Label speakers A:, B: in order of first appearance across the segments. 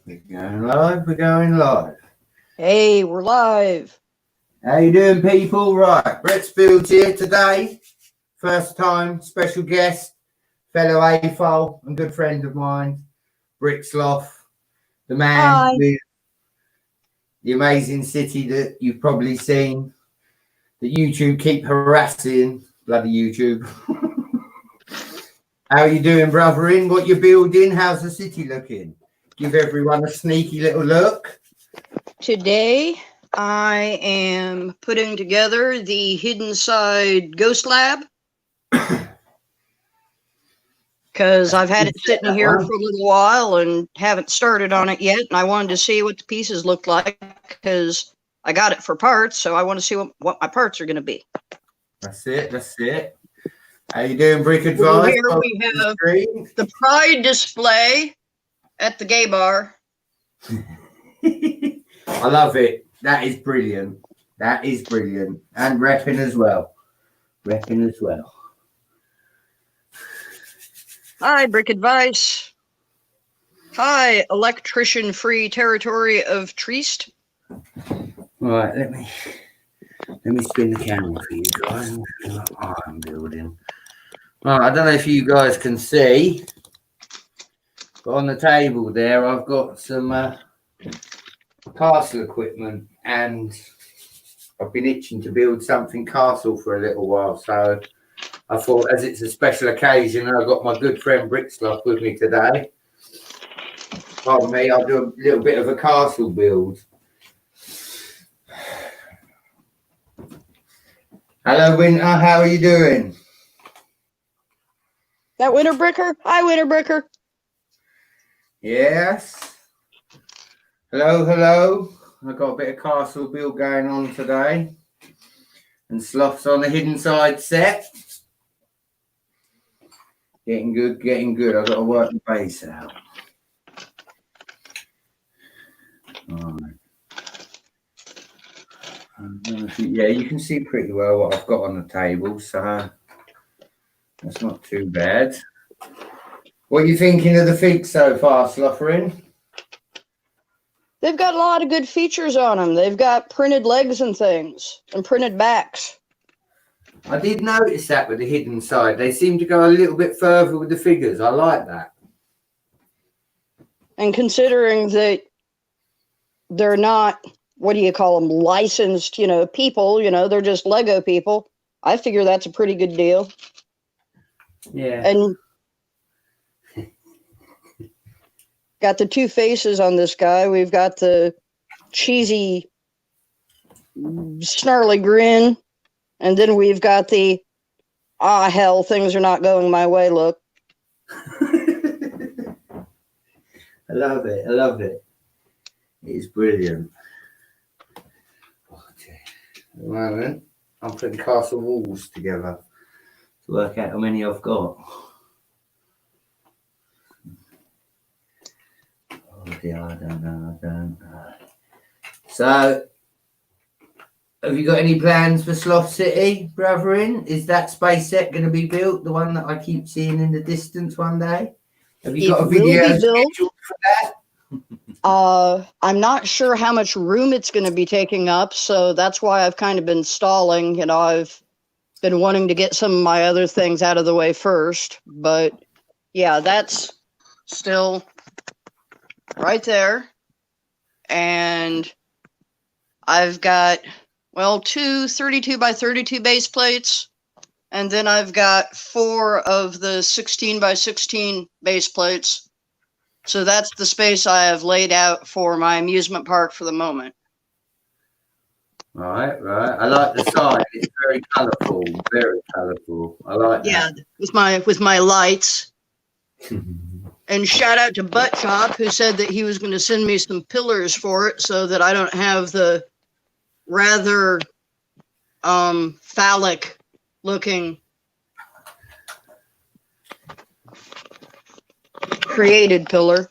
A: We're going live, we're going live.
B: Hey, we're live.
A: How you doing, people? Right, Britsfield's here today. First time, special guest, fellow AFOL and good friend of mine, Britsloff, the man
B: Hi.
A: with the amazing city that you've probably seen, that YouTube keep harassing, bloody YouTube. How are you doing, brothering? What you building? How's the city looking? Give everyone a sneaky little look.
B: Today, I am putting together the Hidden Side Ghost Lab. Because I've had it sitting here for a little while and haven't started on it yet. And I wanted to see what the pieces looked like because I got it for parts. So I want to see what my parts are going to be.
A: That's it. That's it. How you doing, Brick Advice?
B: Well, here we have the Pride display at the gay bar.
A: I love it. That is brilliant. That is brilliant. And repping as well. Repping as well.
B: Hi, Brick Advice. Hi, electrician-free territory of Trieste.
A: Right, let me spin the camera for you guys. I'm building. Right, I don't know if you guys can see, but on the table there, I've got some castle equipment, and I've been itching to build something castle for a little while. So I thought, as it's a special occasion, I've got my good friend Britsloff with me today. Pardon me, I'll do a little bit of a castle build. Hello, Winter. How are you doing?
B: That Winterbricker? Hi, Winterbricker.
A: Yes. Hello, hello. I've got a bit of castle build going on today. And Sloth's on the Hidden Side set. Getting good, getting good. I've got to work the base out. All right. Yeah, you can see pretty well what I've got on the table, so that's not too bad. What are you thinking of the figs so far, Slothering?
B: They've got a lot of good features on them. They've got printed legs and things, and printed backs.
A: I did notice that with the Hidden Side. They seem to go a little bit further with the figures. I like that.
B: And considering that they're not, what do you call them, licensed, people, they're just Lego people, I figure that's a pretty good deal.
A: Yeah.
B: And got the two faces on this guy. We've got the cheesy, snarly grin. And then we've got the, hell, things are not going my way look.
A: I love it. I love it. It's brilliant. Okay. At the moment, I'm putting castle walls together to work out how many I've got. Oh dear, I don't know. So, have you got any plans for Sloth City, brothering? Is that space set going to be built? The one that I keep seeing in the distance one day? Have you got a video scheduled for that?
B: I'm not sure how much room it's going to be taking up, so that's why I've kind of been stalling. I've been wanting to get some of my other things out of the way first. But yeah, that's still right there. And I've got, two 32 by 32 base plates. And then I've got 4 of the 16 by 16 base plates. So that's the space I have laid out for my amusement park for the moment.
A: Right. I like the side. It's very colourful. Very colourful. I like that.
B: Yeah, with my lights. And shout out to Butt Chop, who said that he was going to send me some pillars for it so that I don't have the rather phallic looking created pillar.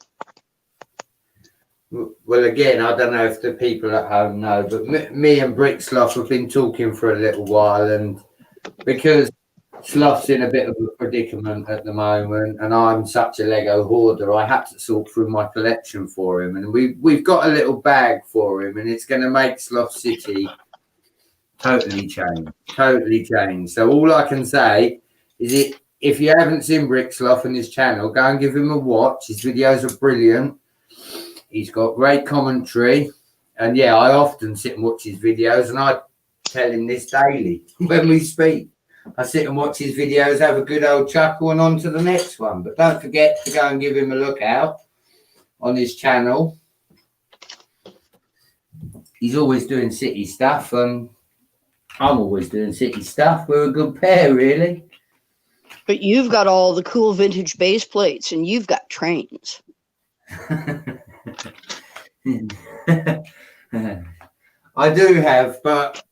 A: Well, again, I don't know if the people at home know, but me and Britsloff have been talking for a little while, and because Sloth's in a bit of a predicament at the moment, and I'm such a Lego hoarder. I had to sort through my collection for him, and we've got a little bag for him, and it's going to make Sloth City totally change, totally change. So all I can say is, if you haven't seen Brick Sloth on his channel, go and give him a watch. His videos are brilliant. He's got great commentary, and yeah, I often sit and watch his videos, and I tell him this daily when we speak. I sit and watch his videos, have a good old chuckle, and on to the next one. But don't forget to go and give him a look out on his channel. He's always doing city stuff, and I'm always doing city stuff. We're a good pair, really.
B: But you've got all the cool vintage base plates, and you've got trains.
A: I do have, but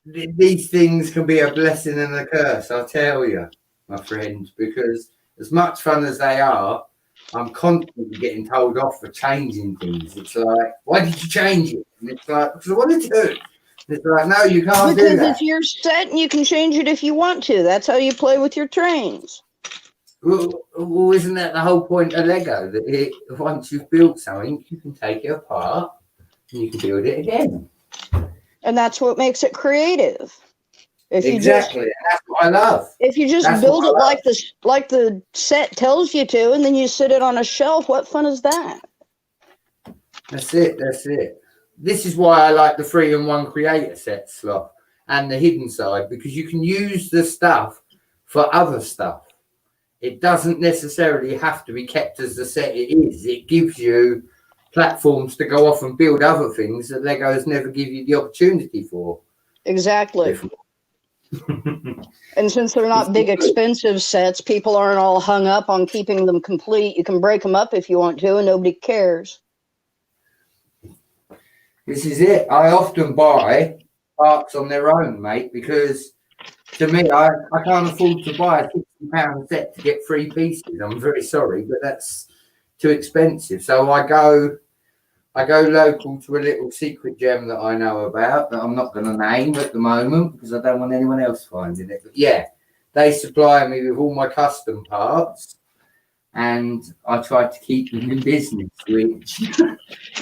A: these things can be a blessing and a curse, I'll tell you, my friend, because as much fun as they are, I'm constantly getting told off for changing things. It's like, why did you change it? And it's like, because I wanted to. It's like, no, you can't do that.
B: Because it's your set and you can change it if you want to. That's how you play with your trains.
A: Well, isn't that the whole point of Lego? That once you've built something, you can take it apart and you can build it again.
B: And that's what makes it creative.
A: Exactly. That's what I love.
B: If you just build it like the set tells you to, and then you sit it on a shelf, what fun is that?
A: That's it. That's it. This is why I like the 3-in-1 creator set slot and the hidden side, because you can use the stuff for other stuff. It doesn't necessarily have to be kept as the set it is. It gives you platforms to go off and build other things that Legos never give you the opportunity for.
B: Exactly. And since they're not big, expensive sets, people aren't all hung up on keeping them complete. You can break them up if you want to, and nobody cares.
A: This is it. I often buy parts on their own, mate, because to me, I can't afford to buy a £60 set to get 3 pieces. I'm very sorry, but that's too expensive. So I go local to a little secret gem that I know about that I'm not going to name at the moment because I don't want anyone else finding it. But yeah, they supply me with all my custom parts, and I try to keep them in business, which,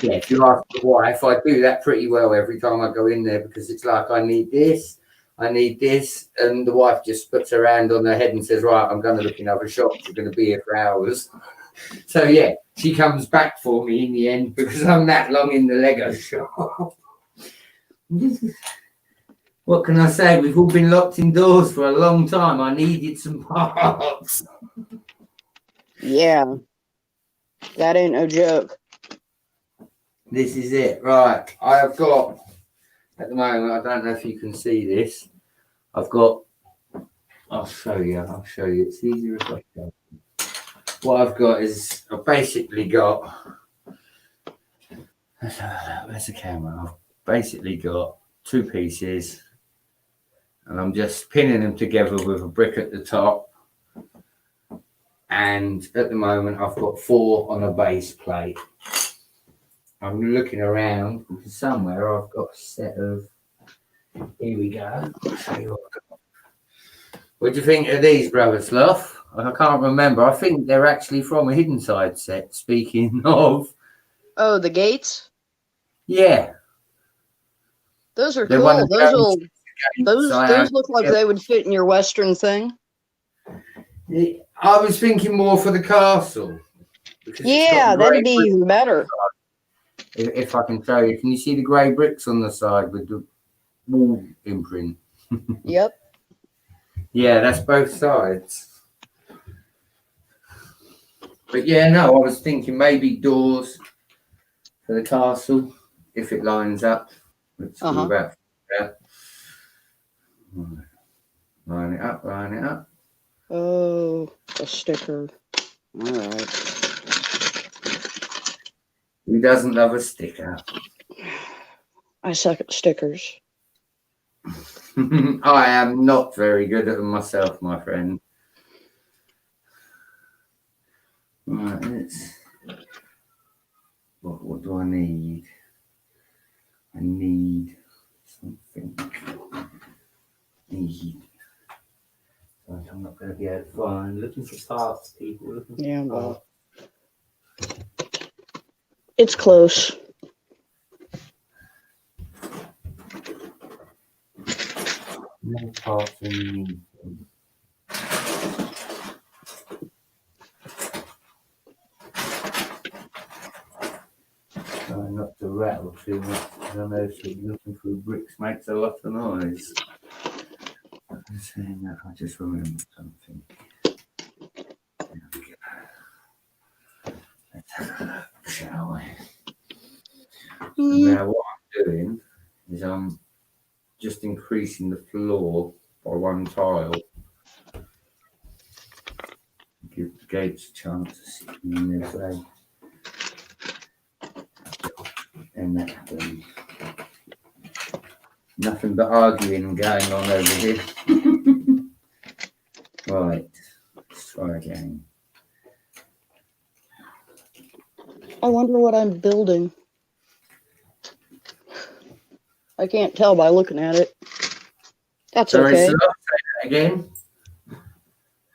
A: yeah, if you ask the wife, I do that pretty well every time I go in there, because it's like, I need this, and the wife just puts her hand on her head and says, right, I'm going to look in other shops, you're going to be here for hours. So yeah, she comes back for me in the end because I'm that long in the Lego shop. What can I say? We've all been locked indoors for a long time. I needed some parts.
B: Yeah, that ain't no joke.
A: This is it. Right. I have got, at the moment, I don't know if you can see this. I've got, I'll show you. It's easier if I show. What I've got is, I've basically got, where's the camera? I've basically got 2 pieces, and I'm just pinning them together with a brick at the top. And at the moment, I've got 4 on a base plate. I'm looking around because somewhere I've got a set of, here we go. I'll show you what I've got. What do you think of these, Brother Sloth? I can't remember. I think they're actually from a Hidden Side set, speaking of.
B: Oh, the gates?
A: Yeah.
B: Those are cool. Those look like they would fit in your Western thing.
A: I was thinking more for the castle.
B: Yeah, that'd be even better.
A: If I can show you. Can you see the grey bricks on the side with the wall imprint?
B: Yep.
A: Yeah, that's both sides. But yeah, no, I was thinking maybe doors for the castle if it lines up. Let's do about that. Line it up.
B: Oh, a sticker. All right.
A: Who doesn't love a sticker?
B: I suck at stickers.
A: I am not very good at them myself, my friend. Right, let's. What do I need? I need something. So I'm not going to be able to find. Looking for parts, people. Looking for
B: Yeah,
A: parts.
B: well, it's close.
A: No parts in trying not to rattle too much because I know looking through bricks makes a lot of noise. I'm saying that I just remembered something. There we go. Let's have a look, shall we? Now what I'm doing is I'm just increasing the floor by one tile. Give the gates a chance to sit in their place. And that happens. Nothing but arguing going on over here. Right, let's try again.
B: I wonder what I'm building. I can't tell by looking at it. That's okay.
A: Sorry, say that again.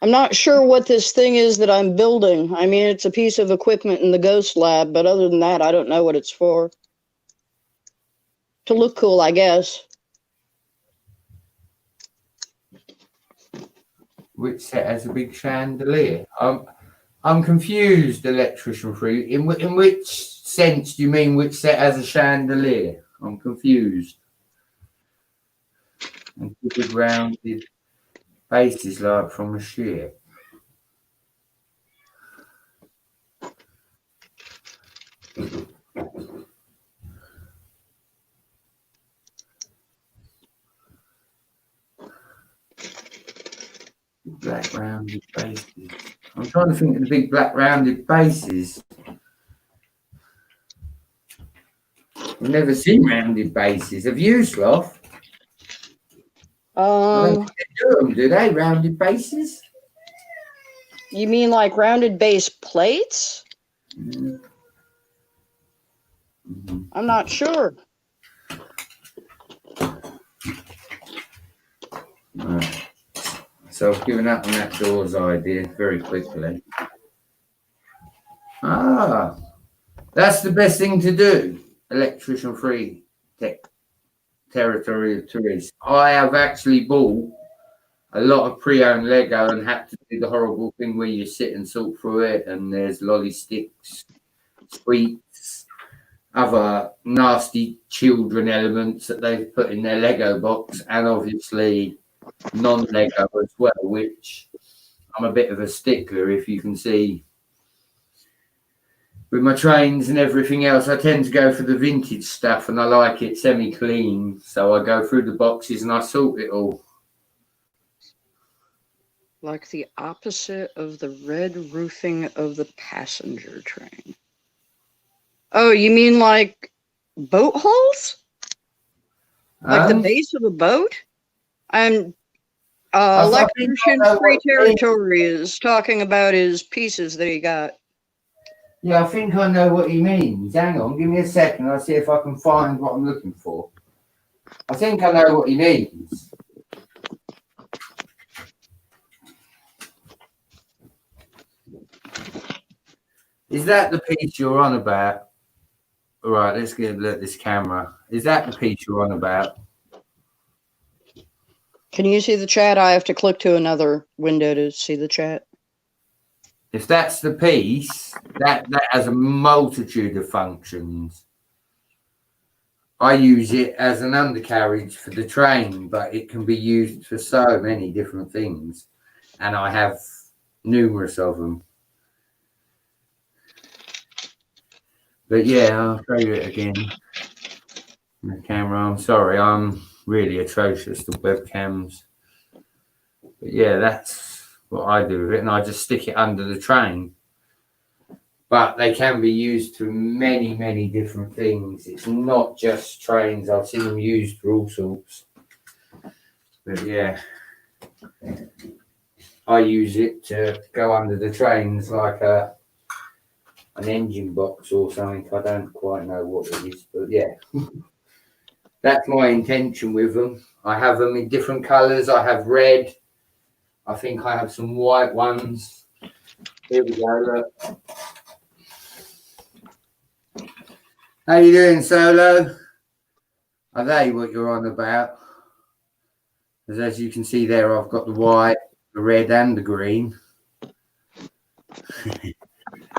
B: I'm not sure what this thing is that I'm building. I mean, it's a piece of equipment in the ghost lab, but other than that, I don't know what it's for. To look cool, I guess.
A: Which set has a big chandelier? I'm confused, Electrician Free. In which sense do you mean which set has a chandelier? I'm confused. And big rounded bases like from a ship. Black rounded bases. I'm trying to think of the big black rounded bases. I've never seen rounded bases. Have you, Sloth? I don't think they do them, do they? Rounded bases?
B: You mean like rounded base plates?
A: Mm-hmm.
B: I'm not sure.
A: Right. So I've given up on that doors idea very quickly. Ah, that's the best thing to do. Electrician Free territory of tourists. I have actually bought a lot of pre-owned Lego and had to do the horrible thing where you sit and sort through it and there's lolly sticks, sweets, other nasty children elements that they've put in their Lego box, and obviously non-Lego as well, which I'm a bit of a stickler. If you can see with my trains and everything else, I tend to go for the vintage stuff and I like it semi-clean, so I go through the boxes and I sort it all.
B: Like the opposite of the red roofing of the passenger train. Oh, you mean like boat hulls? Like the base of a boat? I'm Electrician Free Territory is talking about his pieces that he got.
A: Yeah, I think I know what he means. Hang on, give me a second. I'll see if I can find what I'm looking for. I think I know what he means. Is that the piece you're on about? All right, let's get at this camera. Is that the piece you're on about?
B: Can you see the chat? I have to click to another window to see the chat.
A: If that's the piece, that has a multitude of functions. I use it as an undercarriage for the train, but it can be used for so many different things. And I have numerous of them. But yeah, I'll show you it again. The camera, I'm sorry, I'm really atrocious to webcams. But yeah, that's what I do with it, and I just stick it under the train. But they can be used for many, many different things. It's not just trains. I've seen them used for all sorts. But yeah, I use it to go under the trains like an engine box or something. I don't quite know what it is, but yeah. That's my intention with them. I have them in different colours. I have red, I think I have some white ones. Here we go, look. How you doing, Solo? I'll tell you what you're on about. Because as you can see there, I've got the white, the red and the green.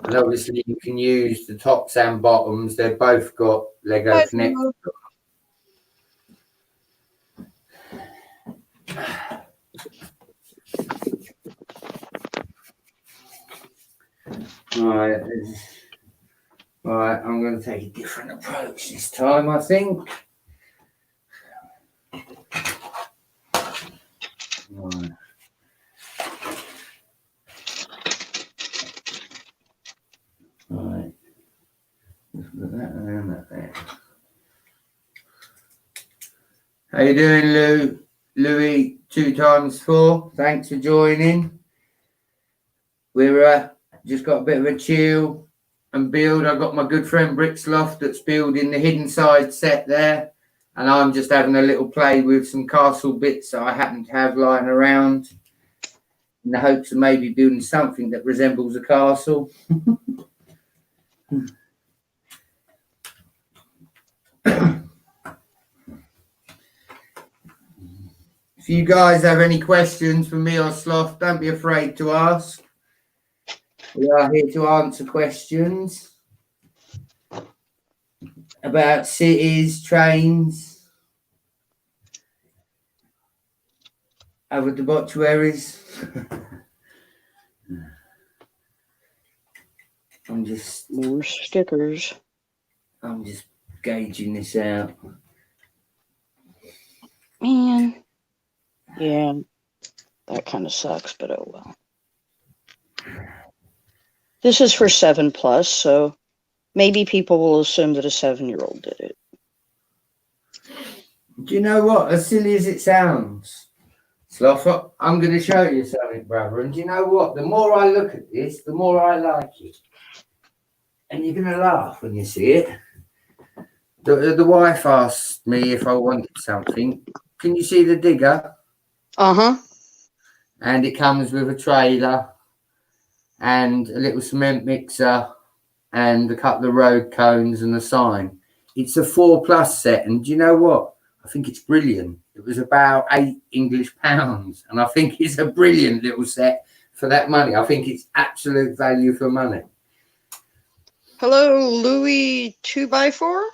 A: And obviously you can use the tops and bottoms. They've both got Lego Connect. Right. Right, I'm going to take a different approach this time, I think. Right. Right. Just put that and that there. How you doing, Lou? Louis 2x4? Thanks for joining. We're just got a bit of a chill and build. I've got my good friend Bricksloft that's building the hidden side set there, and I'm just having a little play with some castle bits that I happen to have lying around in the hopes of maybe building something that resembles a castle. If you guys have any questions for me or Sloth, don't be afraid to ask. We are here to answer questions about cities, trains, other debaucheries. I'm just
B: more stickers.
A: I'm just gauging this out.
B: Man. Yeah. That kind of sucks, but oh well. This is for 7+, so maybe people will assume that a 7-year-old did it.
A: Do you know what? As silly as it sounds, Sloth, I'm going to show you something, brother. And do you know what? The more I look at this, the more I like it. And you're going to laugh when you see it. The wife asked me if I wanted something. Can you see the digger?
B: Uh-huh.
A: And it comes with a trailer and a little cement mixer and a couple of road cones and a sign. It's a 4+ set, and do you know what? I think it's brilliant. It was about £8 English, and I think it's a brilliant little set for that money. I think it's absolute value for money.
B: Hello, Louis 2x4?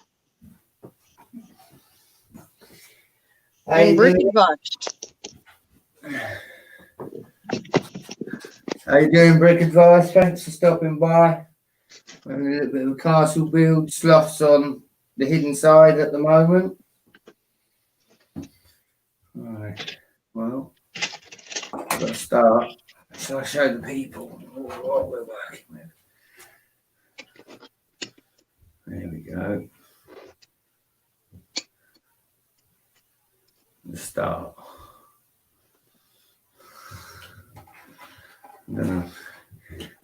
B: And Brick Advice.
A: How you doing, Brick Advice? Thanks for stopping by. We're having a little bit of a castle build. Sloth's on the hidden side at the moment. Right. Well, I've got to start. So I show the people what we're working with. There we go. Let's start. I don't know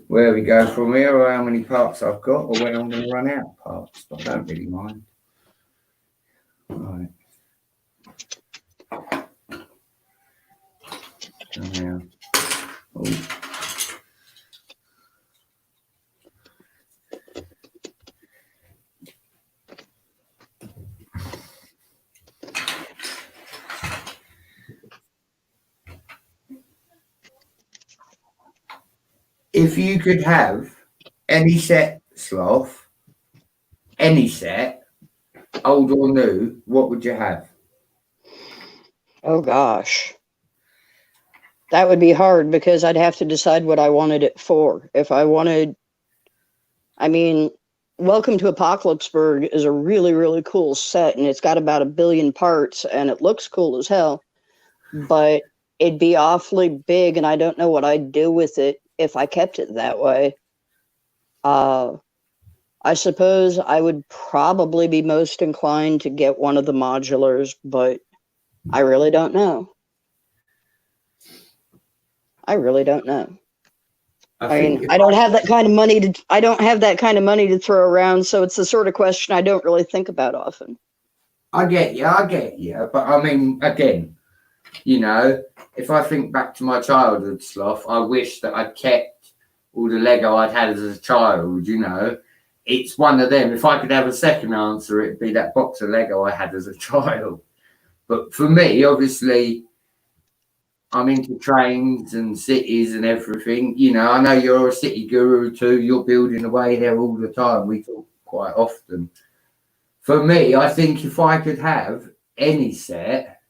A: where we go from here or how many parts I've got or when I'm going to run out of parts, but I don't really mind. Right. So now, if you could have any set, Sloth, any set, old or new, what would you have?
B: Oh, gosh. That would be hard because I'd have to decide what I wanted it for. If I wanted, I mean, Welcome to Apocalypseburg is a really, really cool set, and it's got about 1 billion parts, and it looks cool as hell, but it'd be awfully big, and I don't know what I'd do with it if I kept it that way. I suppose I would probably be most inclined to get one of the modulars, but I really don't know. I really don't know. I mean, I don't have that kind of money to. I don't have that kind of money to throw around, so it's the sort of question I don't really think about often.
A: I get you. But I mean, again, You know, if I think back to my childhood, Sloth, I wish that I'd kept all the Lego I'd had as a child, you know. It's one of them. If I could have a second answer, it'd be that box of Lego I had as a child. But for me, obviously, I'm into trains and cities and everything. You know, I know you're a city guru too. You're building away there all the time. We talk quite often. For me, I think if I could have any set,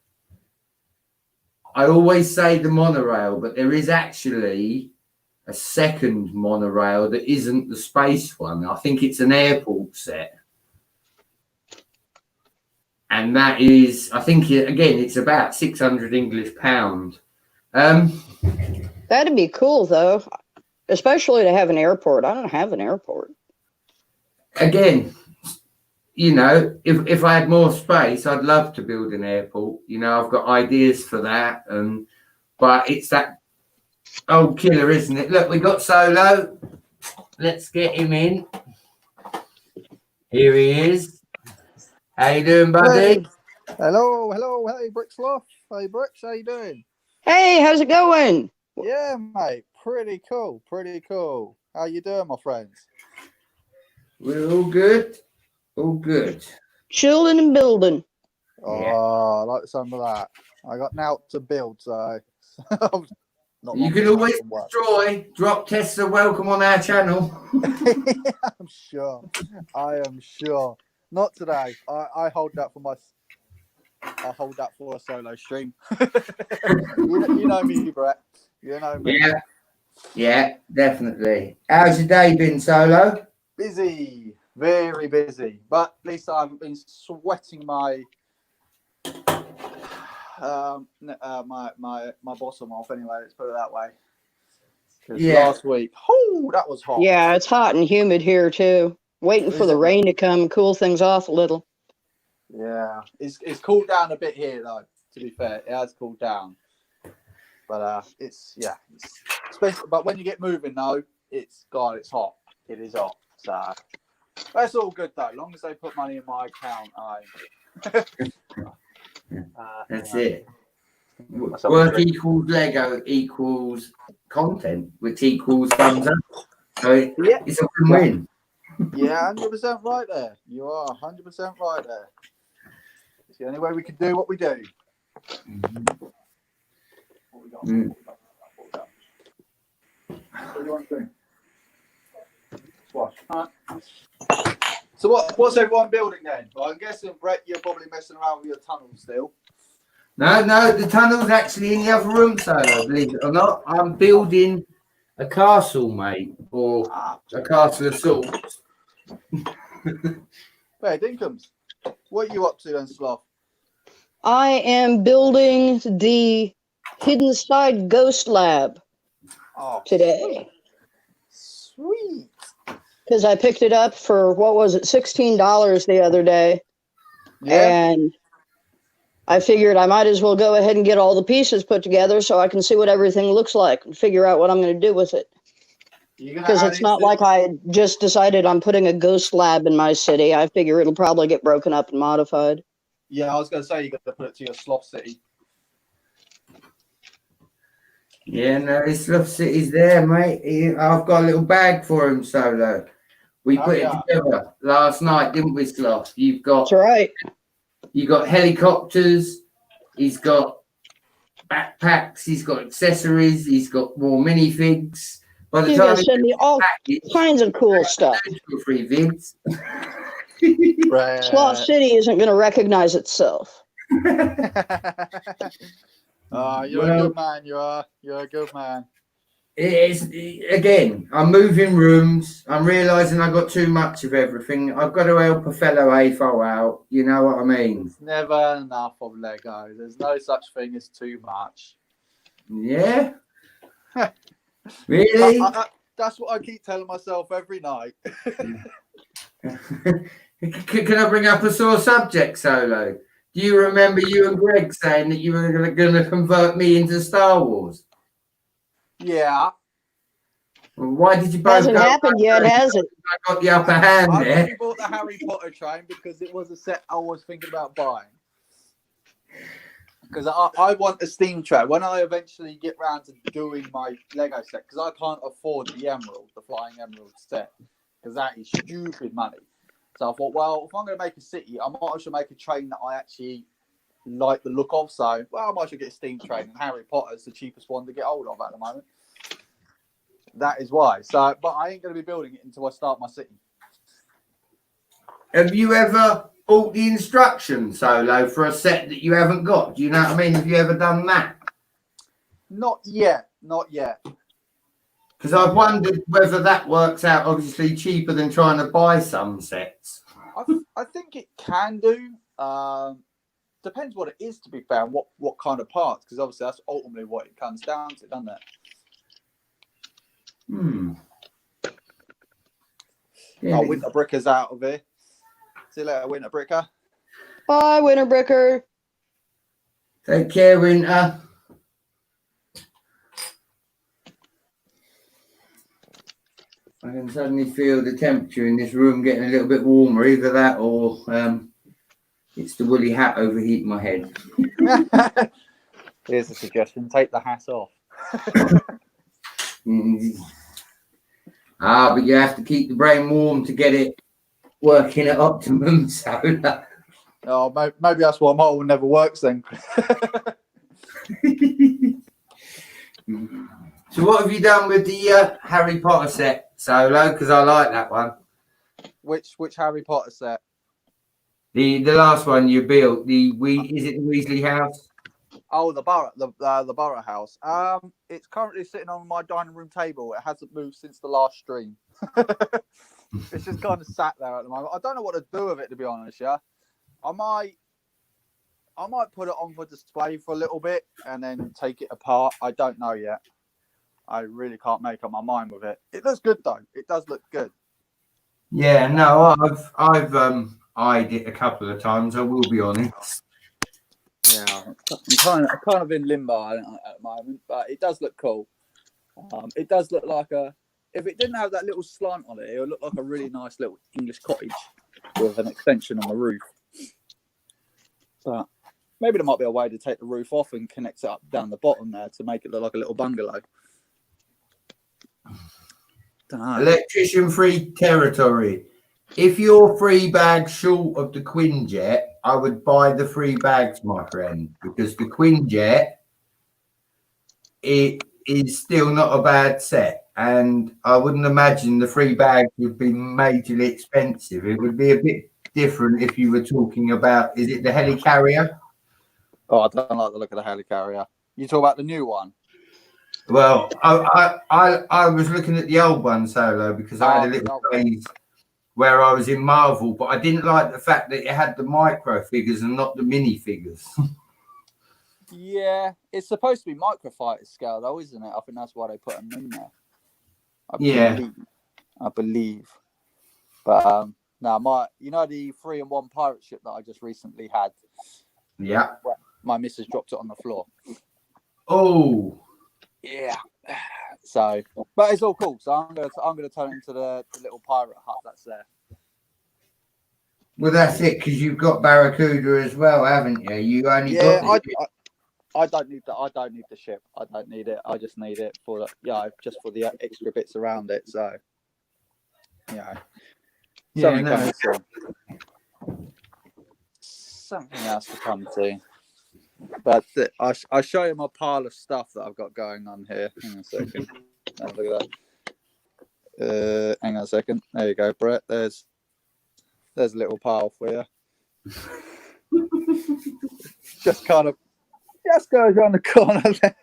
A: I always say the monorail, but there is actually a second monorail that isn't the space one. I think it's an airport set. And that is, I think, again, it's about 600 English pound.
B: That'd be cool, though, especially to have an airport. I don't have an airport.
A: Again, you know, if I had more space, I'd love to build an airport. You know, I've got ideas for that. But it's that old killer, isn't it? Look, we got Solo. Let's get him in. Here he is. How you doing, buddy?
C: Hey. Hello. Hey, Bricksloth. Hey, Bricks, how you doing?
B: Hey, how's it going?
C: Yeah, mate. Pretty cool. How you doing, my friends?
A: We're all good. All good.
B: Chilling and building.
C: Oh,
A: Yeah.
C: I like some of that. I got now to build, so not
A: You can always destroy. Drop tests are welcome on our channel.
C: I'm sure. I am sure. Not today. I hold that for my. I'll hold that for a solo stream. you know me, Brett. You know me.
A: Yeah, definitely. How's your day been, Solo?
C: Busy, very busy. But at least I haven't been sweating my my bottom off anyway. Let's put it that way.
A: Yeah.
C: Last week, that was hot.
B: Yeah, it's hot and humid here too. Waiting for the rain to come and cool things off a little.
C: Yeah, it's cooled down a bit here though. To be fair, it has cooled down. But it's especially. But when you get moving though, it's hot. It is hot. So that's all good though. As long as they put money in my account,
A: That's it. Work equals Lego equals content, which equals thumbs up. So it's a win-win.
C: Yeah, 100% right there. You are 100% right there. It's the only way we can do what we do. What we got? What do you want to do? Squash. So what's everyone building then? Well, I'm guessing, Brett, you're probably messing around with your tunnel still.
A: No, the tunnel's actually in the other room, Solo, believe it or not. I'm building a castle, mate, or a castle of sorts.
C: Hey, Dinkums, what are you up to then, Sloth?
B: I am building the Hidden Side Ghost Lab today.
C: Sweet.
B: Because I picked it up for, what was it, $16 the other day.
C: Yeah.
B: And I figured I might as well go ahead and get all the pieces put together so I can see what everything looks like and figure out what I'm going to do with it. Because it's not like I just decided I'm putting a ghost lab in my city. I figure it'll probably get broken up and modified.
C: Yeah, I was going to say you got to put it to your Sloth City.
A: Yeah, no, his Sloth City's there, mate. I've got a little bag for him, Solo. We put it together last night, didn't we, Sloth?
B: That's right.
A: You got helicopters. He's got backpacks. He's got accessories. He's got more minifigs. By the time
B: send me all kinds of cool stuff.
A: 2 or 3 vids.
B: Sloth City isn't going to recognize itself.
C: You're a good man. You're a good man.
A: It is, again, I'm moving rooms. I'm realising I got too much of everything. I've got to help a fellow AFO out. You know what I mean?
C: It's never enough of Lego. There's no such thing as too much.
A: Yeah? Really?
C: That's what I keep telling myself every night.
A: Can I bring up a sore subject, Solo? Do you remember you and Greg saying that you were going to convert me into Star Wars?
C: Yeah.
A: Well, why did you both
B: Hasn't happened yet, has it?
A: I got the upper hand
C: I
A: there.
C: only bought the Harry Potter train because it was a set I was thinking about buying. Because I want a steam train. When I eventually get round to doing my Lego set, because I can't afford the Emerald, the Flying Emerald set, because that is stupid money. So I thought, well, if I'm going to make a city, I might as well make a train that I actually like the look of. So, well, I might as well get a steam train, and Harry Potter's the cheapest one to get hold of at the moment. That is why. So, but I ain't going to be building it until I start my city.
A: Have you ever bought the instructions, Solo, for a set that you haven't got? Do you know what I mean? Have you ever done that?
C: Not yet. Not yet.
A: Because I've wondered whether that works out obviously cheaper than trying to buy some sets.
C: I think it can do. Depends what it is, to be fair, and what kind of parts, because obviously that's ultimately what it comes down to, doesn't it?
A: Yeah,
C: Oh, Winter Bricker's out of here. See you later, Winter Bricker.
B: Bye, Winter Bricker.
A: take care, Winter. I can suddenly feel the temperature in this room getting a little bit warmer. Either that or it's the woolly hat overheating my head.
C: Here's a suggestion: take the hat off.
A: But you have to keep the brain warm to get it working at optimum. So,
C: Oh, maybe that's why my one never works then.
A: so what have you done with the Harry Potter set, Solo? Because I like that one.
C: Which Harry Potter set?
A: The last one you built. Is it the Weasley house?
C: Oh, the Borough House. It's currently sitting on my dining room table. It hasn't moved since the last stream. It's just kind of sat there at the moment. I don't know what to do with it, to be honest. Yeah, I might put it on for display for a little bit and then take it apart. I don't know yet. I really can't make up my mind with it. It looks good though. It does look good.
A: Yeah, no, I've eyed it a couple of times. I will be honest.
C: Yeah, I'm kind of in limbo at the moment, but it does look cool. It does look like if it didn't have that little slant on it, it would look like a really nice little English cottage with an extension on the roof. But maybe there might be a way to take the roof off and connect it up down the bottom there to make it look like a little bungalow. Dunno.
A: Electrician-free territory. If you're 3 bags short of the Quinjet, I would buy the 3 bags, my friend, because the Quinjet, it is still not a bad set, and I wouldn't imagine the 3 bags would be majorly expensive. It would be a bit different if you were talking about, is it the helicarrier?
C: Oh, I don't like the look of the helicarrier. You talk about the new one?
A: Well, I was looking at the old one, Solo, because I had a little phase where I was in Marvel, but I didn't like the fact that it had the micro figures and not the mini figures.
C: Yeah, it's supposed to be microfighter scale though, isn't it? I think that's why they put them in there. I believe. But no, the 3-in-1 pirate ship that I just recently had.
A: Yeah.
C: My missus dropped it on the floor.
A: Oh.
C: Yeah. So, but it's all cool. So I'm gonna turn it into the little pirate hut that's there.
A: Well, that's it, because you've got Barracuda as well, haven't you? You only got the
C: I don't need I don't need the ship. I don't need it. I just need it for just for the extra bits around it. So, something else to come to. But I'll show you my pile of stuff that I've got going on here. Hang on a second. Look at that. Hang on a second. There you go, Brett. There's a little pile for you. Just goes around the corner there.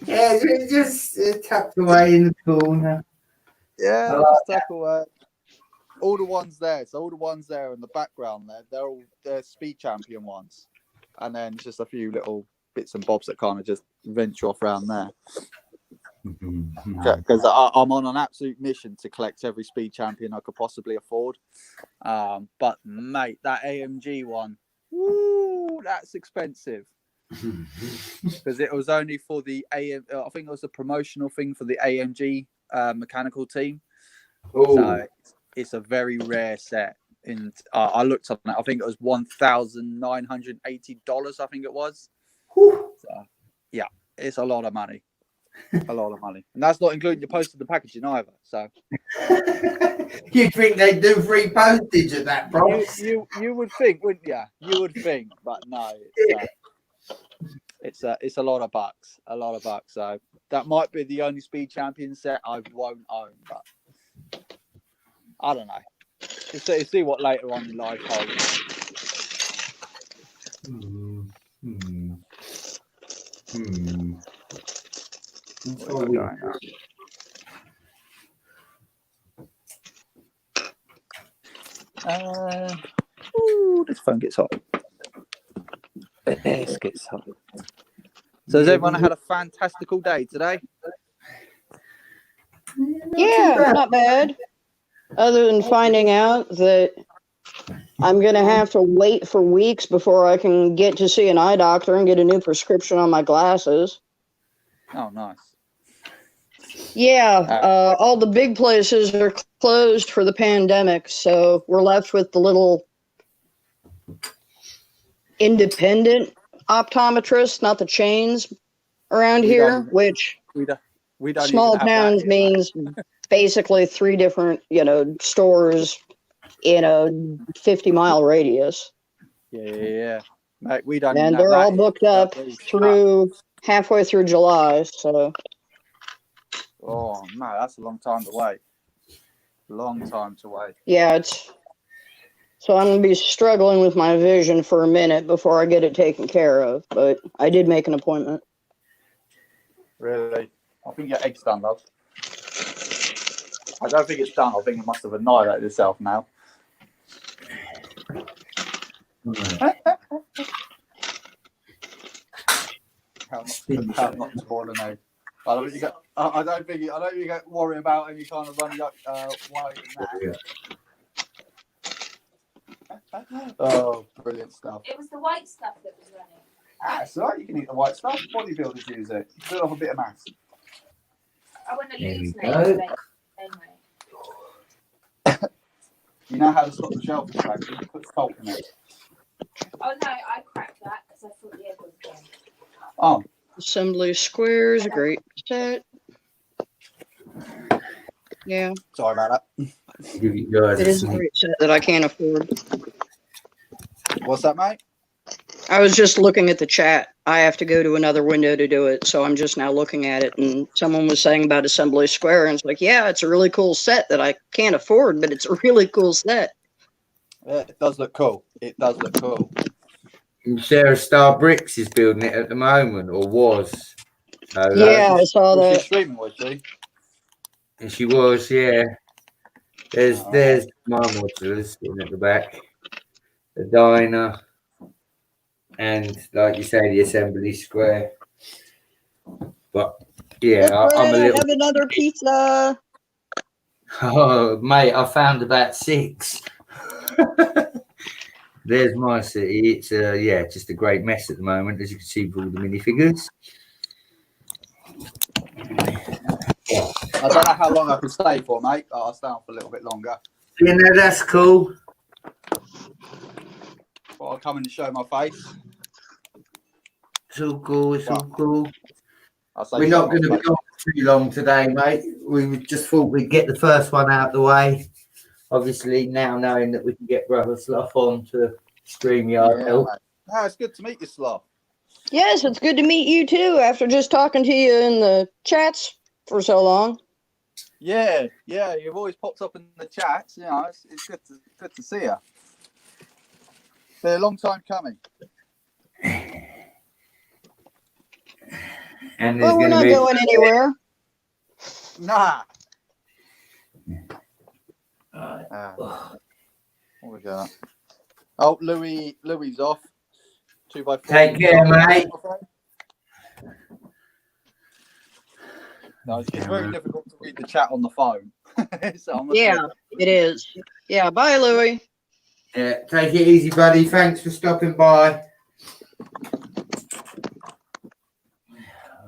A: Yeah, it's just tucked away in the corner.
C: Yeah, just tuck away. All the ones there. So all the ones there in the background there, they're speed champion ones. And then just a few little bits and bobs that kind of just venture off around there. Because I'm on an absolute mission to collect every speed champion I could possibly afford. But mate, that AMG one, woo, that's expensive. Because it was only for the I think it was a promotional thing for the AMG mechanical team.
A: Oh.
C: So it's a very rare set. And I looked up on it. I think it was $1,980. I think it was.
A: Whew.
C: So, yeah, it's a lot of money. A lot of money. And that's not including your postage and packaging either. So
A: You'd think they'd do free postage at that price.
C: you would think, wouldn't you? You would think, but no, it's a lot of bucks. A lot of bucks. So that might be the only Speed Champion set I won't own, but I don't know. We'll see what later on in life holds. This phone gets hot. This gets hot. So has everyone had a fantastical day today?
B: Yeah, not bad. Other than finding out that I'm going to have to wait for weeks before I can get to see an eye doctor and get a new prescription on my glasses.
C: Oh, nice.
B: Yeah, all the big places are closed for the pandemic, so we're left with the little independent optometrists, not the chains around here, which
C: we don't
B: small
C: even have
B: towns
C: that here,
B: means basically 3 different, stores in a 50-mile radius.
C: Yeah. Mate, we don't.
B: And
C: even have
B: they're
C: that
B: all
C: here.
B: booked up
C: They're all
B: through halfway through July, so.
C: Oh no, that's a long time to wait. Long time to wait.
B: Yeah, so I'm going to be struggling with my vision for a minute before I get it taken care of, but I did make an appointment.
C: Really? I think your egg's done, love. I don't think it's done. I think it must have annihilated itself now. How not to boil an egg. I don't think you got to worry about any kind of running up white and that. Oh, brilliant stuff.
D: It was the white stuff that was running.
C: That's all right. You can eat the white stuff. Bodybuilders use it. You build off a bit of mass.
D: I want to
A: There
D: lose
A: we
D: me
A: go.
D: anyway.
C: You know how to stop the shelf extraction? Put salt in it.
D: Oh no, I cracked that because I thought the egg was gone.
C: Oh,
B: Assembly Squares, a great set. Yeah,
C: sorry about that.
A: Give you guys
B: it
A: a
B: is a
A: sneak.
B: great set that I can't afford.
C: What's that, mate?
B: I was just looking at the chat. I have to go to another window to do it, so I'm just now looking at it. And someone was saying about Assembly Square, and it's like, yeah, it's a really cool set that I can't afford, but it's a really cool set.
C: Yeah, it does look cool. It does look cool.
A: Sarah Star Bricks is building it at the moment, or was. So,
B: Yeah, I saw
C: Was she
B: that.
C: streaming, was she?
A: and she was, yeah. There's my modulars sitting at the back, the diner, and like you say, the assembly square. But yeah, I'm a little.
B: Have another pizza.
A: Oh, mate, I found about 6. There's my city. It's just a great mess at the moment, as you can see with all the minifigures.
C: I don't know how long I can stay for, mate. I'll stay on for a little bit longer.
A: You know, that's cool.
C: But I'll come in and show my face.
A: It's all cool. It's all cool.
C: I'll say
A: We're
C: show
A: not going to
C: my
A: be on too long today, mate. We just thought we'd get the first one out of the way. Obviously, now knowing that we can get Brother Slough on to StreamYard help.
C: mate. No, it's good to meet you, Slough.
B: Yes, it's good to meet you too after just talking to you in the chats for so long.
C: Yeah, you've always popped up in the chats. You know, it's good to see you. Been a long time coming.
A: And there's
B: Well, we're
A: going to
B: not
A: be
B: going anywhere.
C: Nah.
A: Alright.
C: What we got? Oh, Louis off. 2x4.
A: Take care, mate.
C: No, it's very difficult to read the chat on the phone. So
B: Yeah, it is. Yeah, bye, Louie.
A: Yeah, take it easy, buddy. Thanks for stopping by.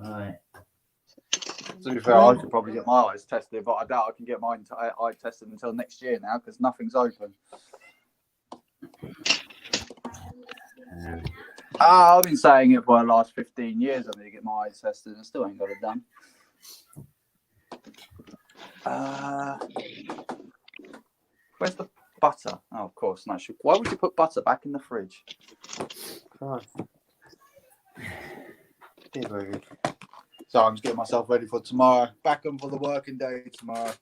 A: Alright.
C: To be fair, I should probably get my eyes tested, but I doubt I can get mine eye tested until next year now because nothing's open. I've been saying it for the last 15 years. I need to get my eyes tested and still ain't got it done. Where's the butter? Oh, of course. No, why would you put butter back in the fridge? Christ. So I'm just getting myself ready for tomorrow. Back on for the working day tomorrow.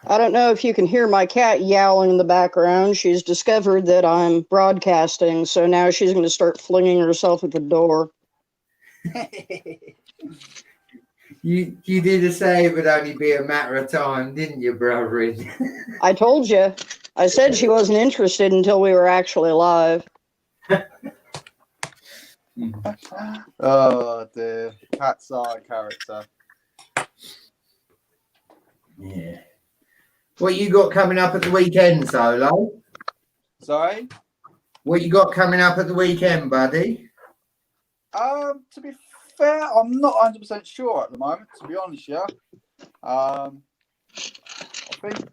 B: I don't know if you can hear my cat yowling in the background. She's discovered that I'm broadcasting, so now she's going to start flinging herself at the door.
A: You did say it would only be a matter of time, didn't you, brother?
B: I told you. I said she wasn't interested until we were actually live.
C: Oh dear, cats are a character.
A: Yeah. What you got coming up at the weekend, Solo?
C: Sorry?
A: What you got coming up at the weekend, buddy?
C: To be fair, I'm not 100% sure at the moment, to be honest, yeah. I think...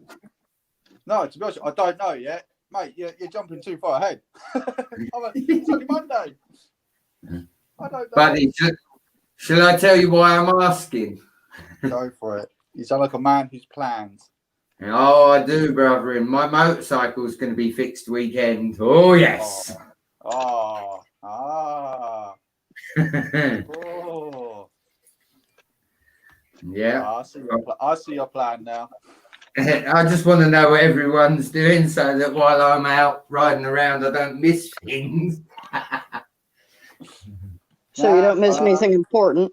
C: No, to be honest, I don't know yet. Mate, you're jumping too far ahead. It's only Monday. I don't know.
A: Buddy, shall I tell you why I'm asking?
C: Go for it. You sound like a man who's planned.
A: Oh, I do, brother. My motorcycle's going to be fixed weekend. Oh, yes.
C: Oh.
A: Yeah.
C: I see your plan now.
A: I just want to know what everyone's doing so that while I'm out riding around, I don't miss things.
B: So you don't miss anything important.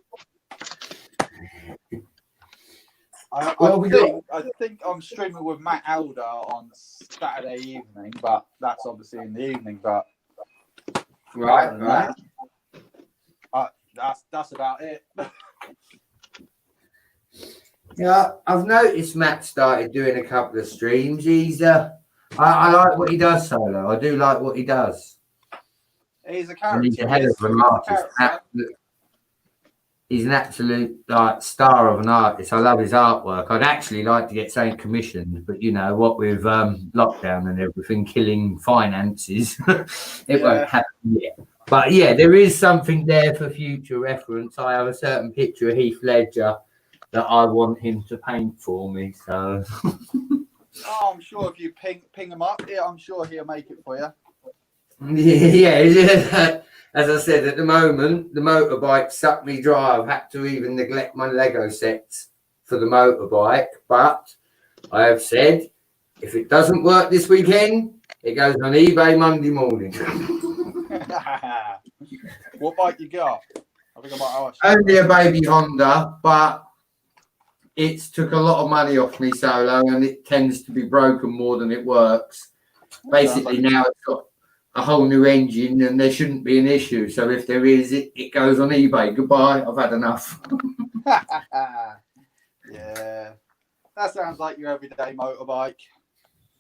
C: I think I'm streaming with Matt Elder on Saturday evening, but that's obviously in the evening. But
A: right.
C: That's about it.
A: Yeah, I've noticed Matt started doing a couple of streams. He's I like what he does, Solo. I do like what he does.
C: He's a character.
A: And he's a hell of an artist. He's an absolute star of an artist. I love his artwork. I'd actually like to get something commissioned, but you know what, with lockdown and everything killing finances, it won't happen yet. But yeah, there is something there for future reference. I have a certain picture of Heath Ledger that I want him to paint for me. So
C: I'm sure if you ping him up, I'm sure he'll make it for you.
A: Yeah. As I said, at the moment, the motorbike sucked me dry. I've had to even neglect my Lego sets for the motorbike. But I have said, if it doesn't work this weekend, it goes on eBay Monday morning.
C: What bike you got? I think I might ask you.
A: Only a baby Honda, but it's took a lot of money off me, Solo, and it tends to be broken more than it works. Basically, now it's got a whole new engine and there shouldn't be an issue. So if there is, it goes on eBay. Goodbye, I've had enough.
C: Yeah, that sounds like your everyday motorbike.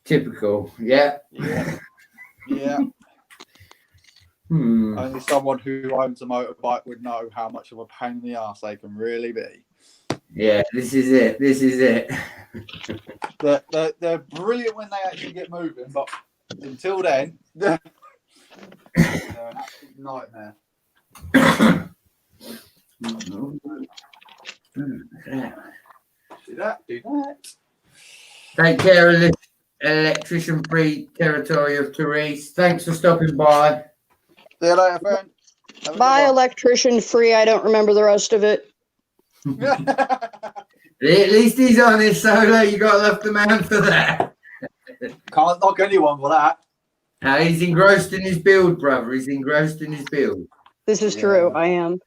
A: Typical, yeah. Only
C: someone who owns a motorbike would know how much of a pain in the arse they can really be.
A: Yeah, this is it.
C: They're brilliant when they actually get moving, but until then, they're an absolute nightmare. Do that.
A: Take care, electrician free territory of Therese. Thanks for stopping by.
C: See you later, friend.
B: Bye, electrician free. I don't remember the rest of it.
A: At least he's honest, Solo. You got to love the man for that.
C: Can't knock anyone for that.
A: He's engrossed in his build, brother. He's engrossed in his build.
B: This is true. I am.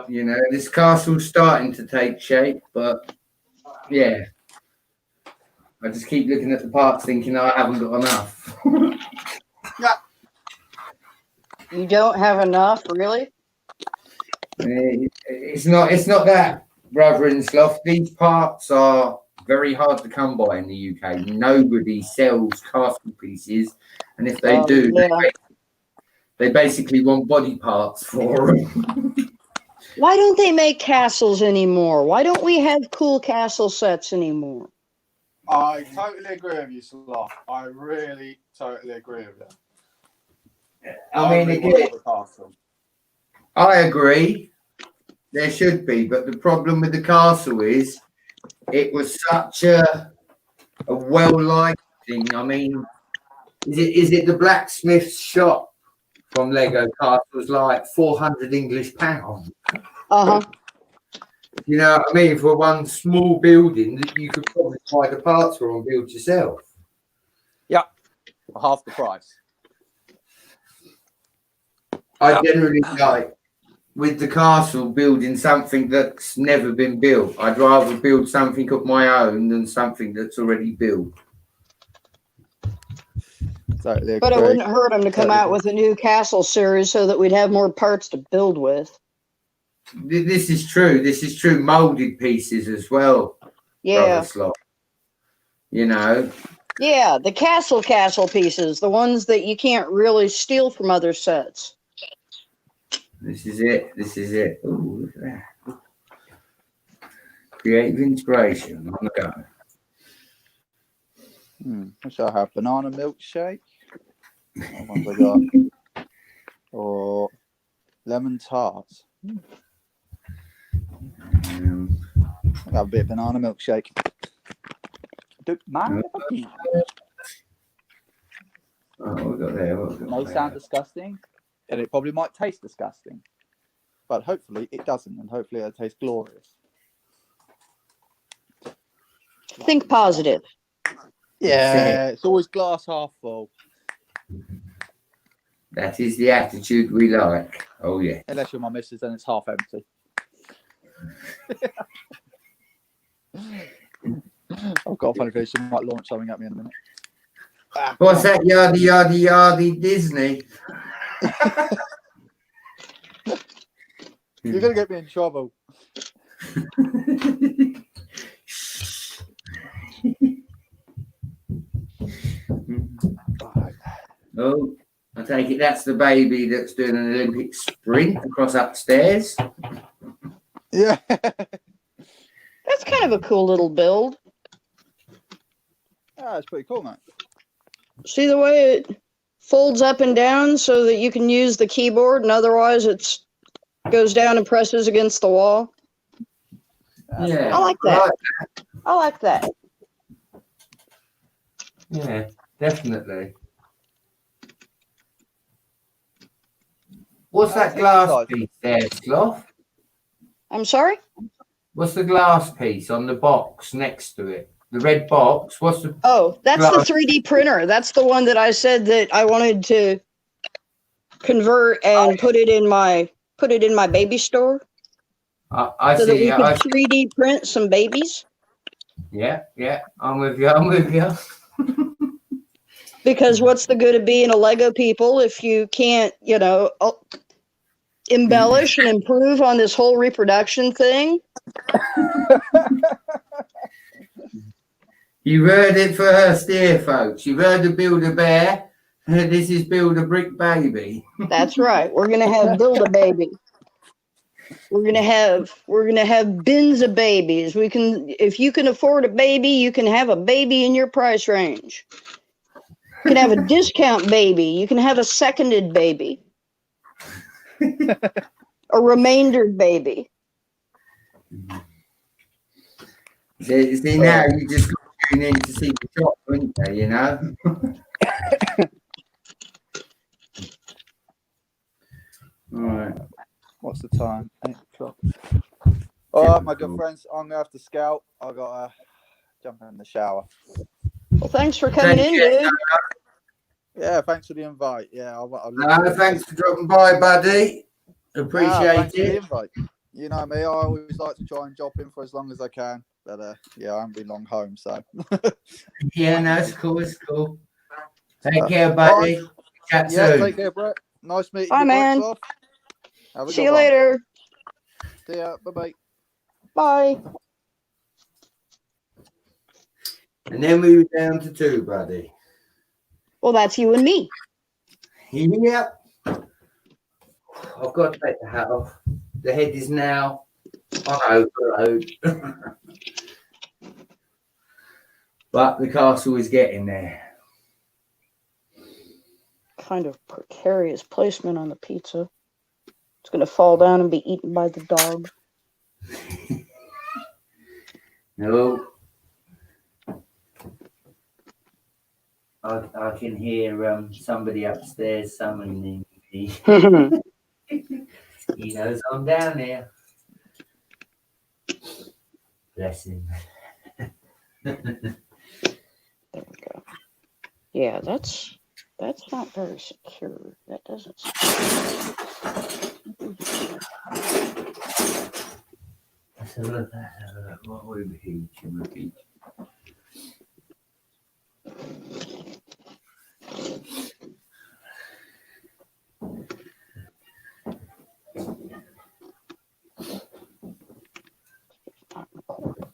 A: You know, this castle's starting to take shape, but yeah. I just keep looking at the parts thinking I haven't got enough.
C: Yeah.
B: You don't have enough, really?
A: It's not that, brother in sloth. These parts are very hard to come by in the UK. Nobody sells castle pieces, and if they do, they basically want body parts for them.
B: Why don't they make castles anymore? Why don't we have cool castle sets anymore?
C: I totally agree with you, Sloth. I really totally agree with you.
A: I mean,
C: really
A: again,
C: want to have a castle.
A: I agree. There should be, but the problem with the castle is it was such a well-liked thing. I mean, is it the blacksmith's shop from Lego Castles like 400 English pounds?
B: Uh-huh.
A: You know what I mean? For one small building that you could probably buy the parts for and build yourself.
C: Yeah, for half the price.
A: I generally like with the castle building something that's never been built. I'd rather build something of my own than something that's already built.
C: Totally agree.
B: But it wouldn't hurt them to come
C: Totally
B: out
C: agree.
B: with a new castle series so that we'd have more parts to build with.
A: This is true. This is true. Molded pieces as well.
B: Yeah.
A: Brother Slot. You know.
B: Yeah, the castle pieces, the ones that you can't really steal from other sets.
A: This is it. This is it. Ooh, look at that. Creative inspiration on the go.
C: What shall I have? Banana milkshake? What ones I got? Or lemon tarts? I got a bit of banana milkshake. Don't mind if I do.
A: Oh, what we got there? What we got
C: May
A: there?
C: sound disgusting, and it probably might taste disgusting, but hopefully it doesn't, and hopefully it'll taste glorious.
B: Think positive.
C: Yeah, it's always glass half full,
A: That is the attitude we like. Oh, yeah.
C: unless you're my missus, then it's half empty. I've got a funny feeling she might launch something at me in a minute.
A: What's that yardy, yardy, yardy Disney?
C: You're gonna get me in trouble.
A: Oh, I take it that's the baby that's doing an Olympic sprint across upstairs.
C: Yeah.
B: That's kind of a cool little build.
C: Yeah, it's pretty cool, mate.
B: See the way it folds up and down so that you can use the keyboard, and otherwise it's goes down and presses against the wall.
A: Yeah,
B: I like that. I like that.
A: Yeah, definitely. What's that glass piece there, Sloth?
B: I'm sorry?
A: What's the glass piece on the box next to it? The red box. What's the?
B: Oh, that's
A: glass?
B: the 3D printer. That's the one that I said that I wanted to convert and put it in my baby store
A: I
B: so that
A: see.
B: we could 3D print some babies.
A: Yeah, I'm with you. I'm with you.
B: Because what's the good of being a Lego people if you can't, embellish and improve on this whole reproduction thing?
A: You heard it first here, folks. You've heard of Build a Bear. This is Build a Brick Baby.
B: That's right. We're gonna have build a baby. We're gonna have bins of babies. If you can afford a baby, you can have a baby in your price range. You can have a discount baby. You can have a seconded baby. A remaindered baby.
A: See now you just got to tune in to see the shop, wouldn't you? You know. All right.
C: What's the time? 8 o'clock. All right, my good friends. I'm gonna have to scout. I gotta jump in the shower.
B: Well, thanks for coming in, dude.
C: Yeah, thanks for the invite. Yeah,
A: Thanks for dropping by, buddy. Appreciate
C: thanks for the
A: it.
C: invite. You know me, I always like to try and drop in for as long as I can. But yeah, I haven't been long home, so.
A: Yeah, no, it's cool. It's cool. Take care, buddy.
C: Right.
A: Chat
C: Yeah,
A: soon.
C: take care, Brett. Nice meeting
B: Bye,
C: you.
B: man.
C: Brett. Have a
B: See
C: good
B: you
C: one.
B: later.
C: See ya. Bye-bye.
B: Bye.
A: And then we were down to 2, buddy.
B: Well, that's you and me.
A: Yep. I've got to take the hat off. The head is now on overload. But the castle is getting there.
B: Kind of precarious placement on the pizza. It's going to fall down and be eaten by the dog.
A: No. I can hear somebody upstairs summoning me. He knows I'm down there. Bless him.
B: There we go. Yeah, that's not very secure. That doesn't.
A: Let's have a look. What we repeat.
B: Not recorded.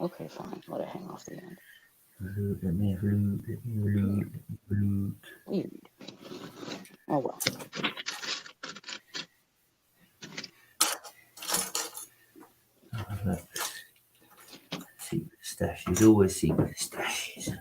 B: Okay, fine. Let it hang off the end.
A: Let me loot.
B: Weird. Oh well.
A: Secret stashes, always secret stashes.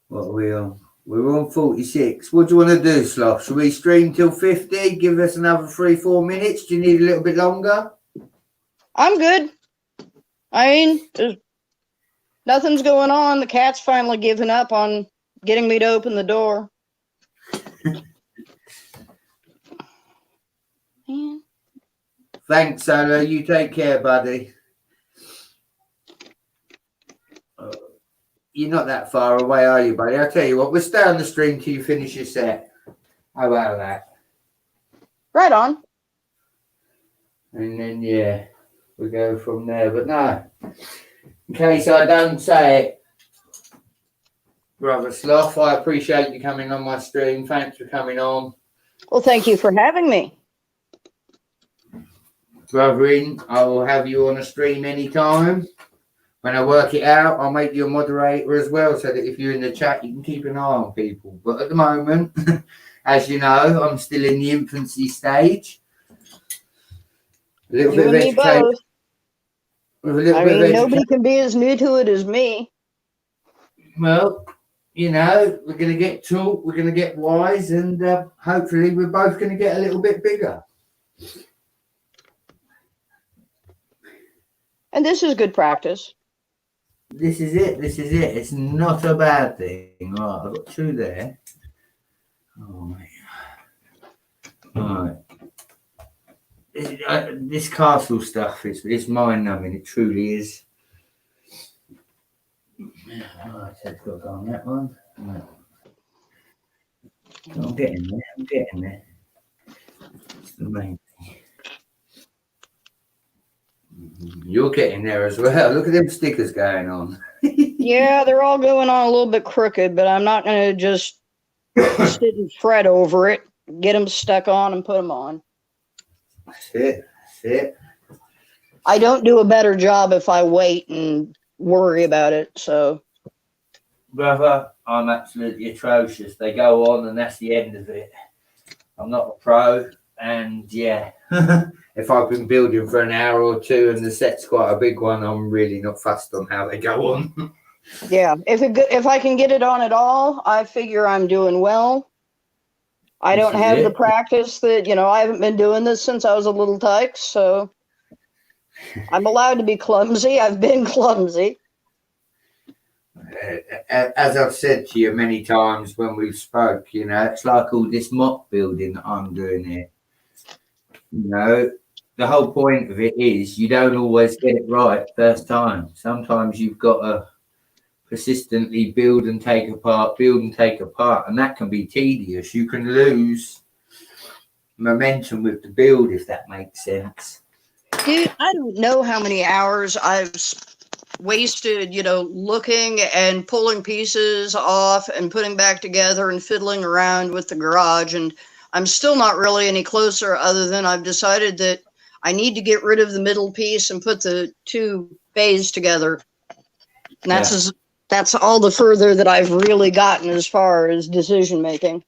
A: What are we on? We're on 46. What do you want to do, Sloth? Should we stream till 50? Give us another 3-4 minutes? Do you need a little bit longer?
B: I'm good. I mean, nothing's going on. The cat's finally given up on getting me to open the door. Man.
A: Thanks, Solo. You take care, buddy. You're not that far away, are you, buddy? I'll tell you what, we'll stay on the stream till you finish your set. How about that?
B: Right on.
A: And then, yeah, we'll go from there. But no, in case I don't say it, Brother Sloth, I appreciate you coming on my stream. Thanks for coming on.
B: Well, thank you for having me.
A: Brother, I will have you on a stream anytime. When I work it out, I'll make you a moderator as well, so that if you're in the chat, you can keep an eye on people. But at the moment, as you know, I'm still in the infancy stage. A little bit of education.
B: Nobody can be as new to it as me.
A: Well, you know, we're going to get taught, we're going to get wise, and hopefully we're both going to get a little bit bigger.
B: And this is good practice.
A: This is it. It's not a bad thing. All right, I've got 2 there. Oh, my God. All right. This castle stuff is mind-numbing. It truly is. Right, let's go on that one. Right. I'm getting there. It's the main thing. You're getting there as well. Look at them stickers going on.
B: Yeah, they're all going on a little bit crooked, but I'm not going to just sit and fret over it. Get them stuck on and put them on.
A: That's it.
B: I don't do a better job if I wait and worry about it. So,
A: Brother, I'm absolutely atrocious. They go on and that's the end of it. I'm not a pro, and yeah. If I've been building for an hour or 2 and the set's quite a big one, I'm really not fussed on how they go on.
B: yeah, if I can get it on at all, I figure I'm doing well. I don't have the practice that, I haven't been doing this since I was a little tyke, so I'm allowed to be clumsy. I've been clumsy.
A: As I've said to you many times when we've spoke, it's like all this mock building that I'm doing here. The whole point of it is you don't always get it right first time. Sometimes you've got to persistently build and take apart, and that can be tedious. You can lose momentum with the build, if that makes sense.
B: Dude, I don't know how many hours I've wasted, looking and pulling pieces off and putting back together and fiddling around with the garage, and I'm still not really any closer, other than I've decided that I need to get rid of the middle piece and put the 2 bays together. And that's all the further that I've really gotten as far as decision making.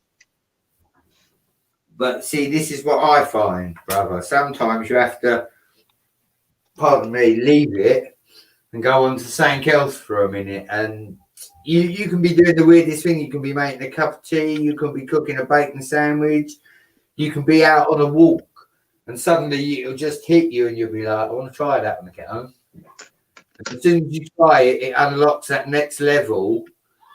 A: But see, this is what I find, brother. Sometimes you have to, pardon me, leave it and go on to something else for a minute. And you can be doing the weirdest thing. You can be making a cup of tea. You can be cooking a bacon sandwich. You can be out on a walk. And suddenly it'll just hit you and you'll be like, I want to try that when I get home. And as soon as you try it, it unlocks that next level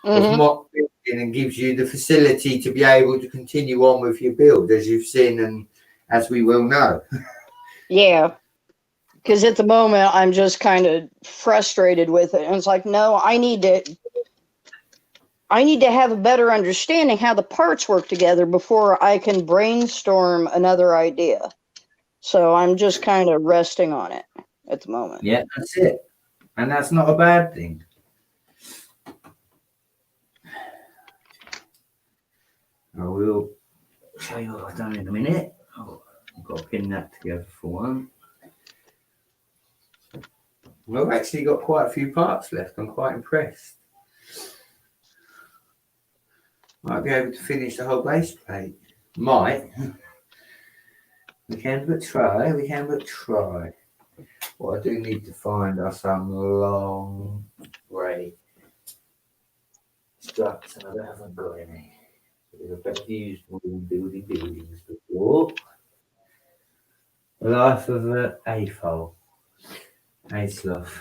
A: of mock building and gives you the facility to be able to continue on with your build, as you've seen and as we will know.
B: Yeah. Because at the moment, I'm just kind of frustrated with it. And it's like, no, I need to have a better understanding how the parts work together before I can brainstorm another idea. So I'm just kind of resting on it at the moment.
A: Yeah, that's it. And that's not a bad thing. I will show you what I've done in a minute. Oh, I've got to pin that together for one. Well, I've actually got quite a few parts left. I'm quite impressed. Might be able to finish the whole base plate. Might. We can but try. We can but try. What I do need to find are some long grey struts, and I haven't got any. I've used building buildings before. The life of an AFOL. AFOL'S.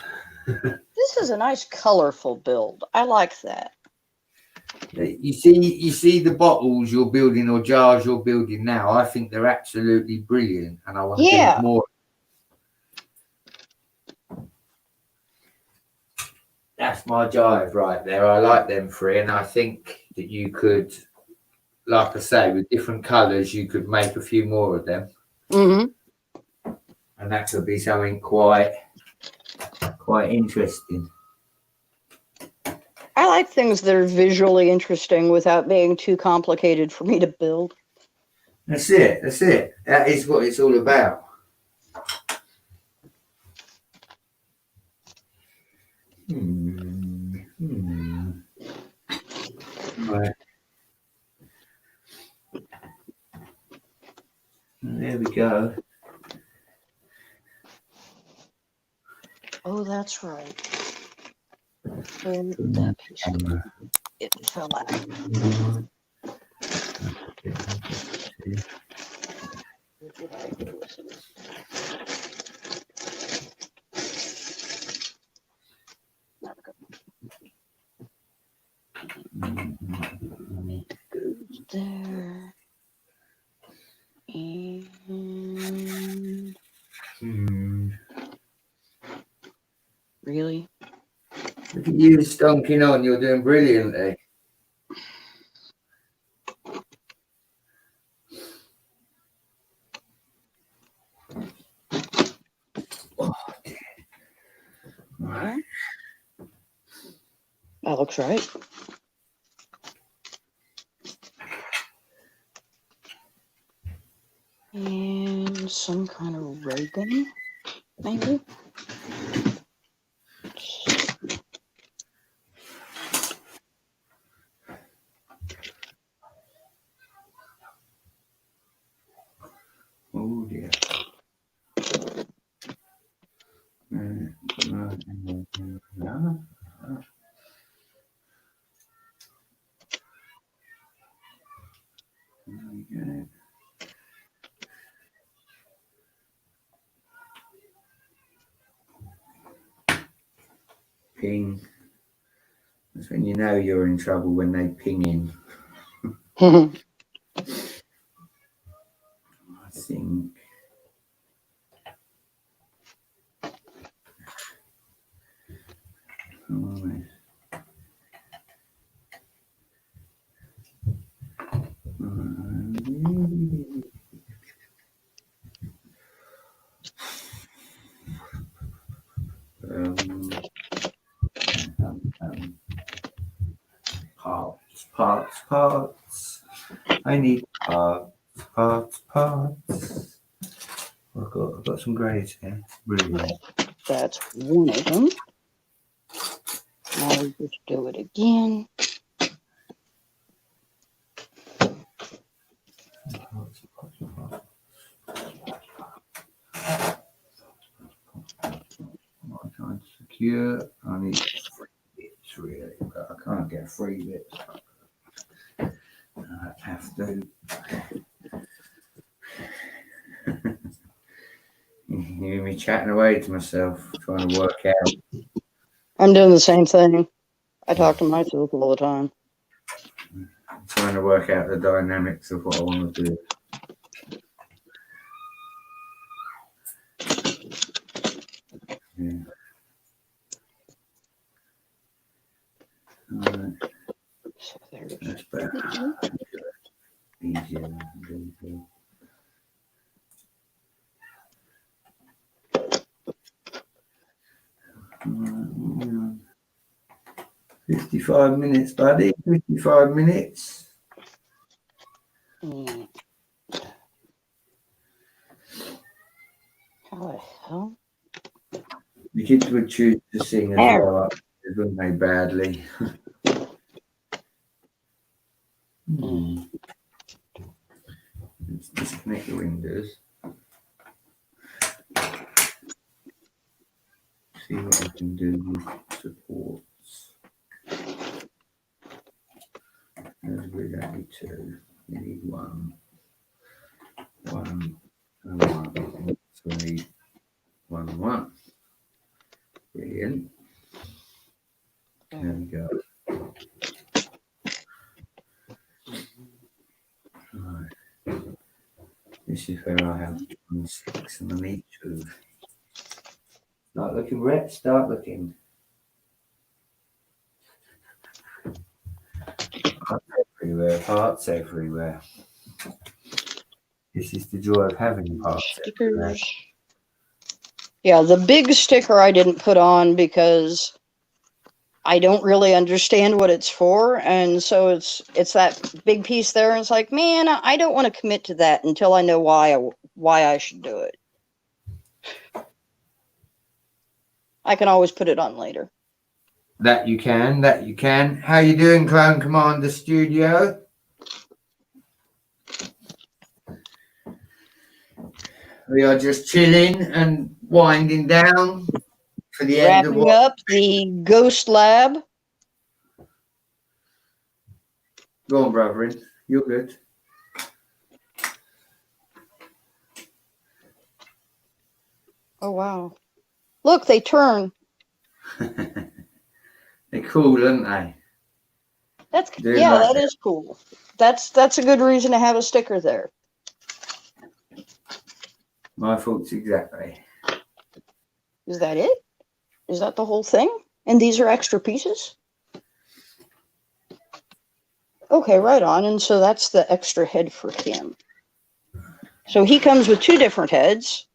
B: This is a nice, colorful build. I like that.
A: You see the bottles you're building or jars you're building now. I think they're absolutely brilliant, and I want to build more. That's my jive right there. I like them three, and I think that you could, like I say, with different colours, you could make a few more of them.
B: Mm-hmm.
A: And that could be something quite interesting.
B: I like things that are visually interesting without being too complicated for me to build.
A: That's it. That's it. That is what it's all about. Right. There we go.
B: Oh, that's right. And that piece of it fell out. Goes there. And really?
A: Look at you stonking on. You're doing brilliantly. Oh, dear. Right.
B: That looks right. And some kind of ribbon, maybe.
A: Oh dear. Okay. Ping. That's when you know you're in trouble, when they ping in. I think. Parts. I need parts. I've got some greys here. Brilliant.
B: That's one of them. I'll just do it again.
A: secure. I need 3 bits really, but I can't get 3 bits. I have to. You hear me chatting away to myself, trying to work out.
B: I'm doing the same thing. I talk to myself all the time.
A: Trying to work out the dynamics of what I want to do. Yeah. All right.
B: So there's
A: That's better. Easier. Easier. 55 minutes, buddy. 55 minutes.
B: How the hell?
A: The kids would choose to sing as
B: There.
A: well, wouldn't they, badly? Let's disconnect the windows. See what I can do with supports. We don't need 2. We need 1. 1 and 1. So we need 1 and 1. Brilliant. There we go. Right. This is where I have 1, 6 and I need 2. Start looking, Brett. Start looking. Parts everywhere. This is the joy of having parts everywhere.
B: Stickers. Yeah, the big sticker I didn't put on because I don't really understand what it's for, and so it's that big piece there, and it's like, man, I don't want to commit to that until I know why I should do it. I can always put it on later.
A: That you can. How you doing, Clone Commander Studio? We are just chilling and winding down for the end of
B: Wrapping
A: what?
B: up the Ghost Lab.
A: Go on, brother. You're good.
B: Oh wow! Look, they turn.
A: They're cool, aren't they?
B: That
A: Like
B: is cool. That's a good reason to have a sticker there.
A: My thoughts exactly.
B: Is that it? Is that the whole thing? And these are extra pieces? Okay, right on. And so that's the extra head for him. So he comes with 2 different heads.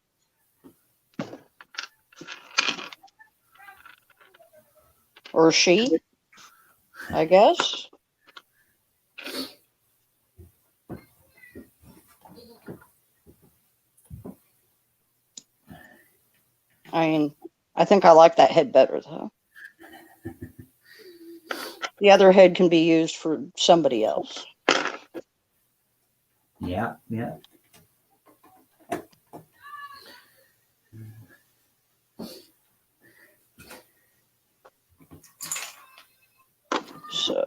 B: Or she, I guess. I mean, I think I like that head better, though. The other head can be used for somebody else.
A: Yeah.
B: So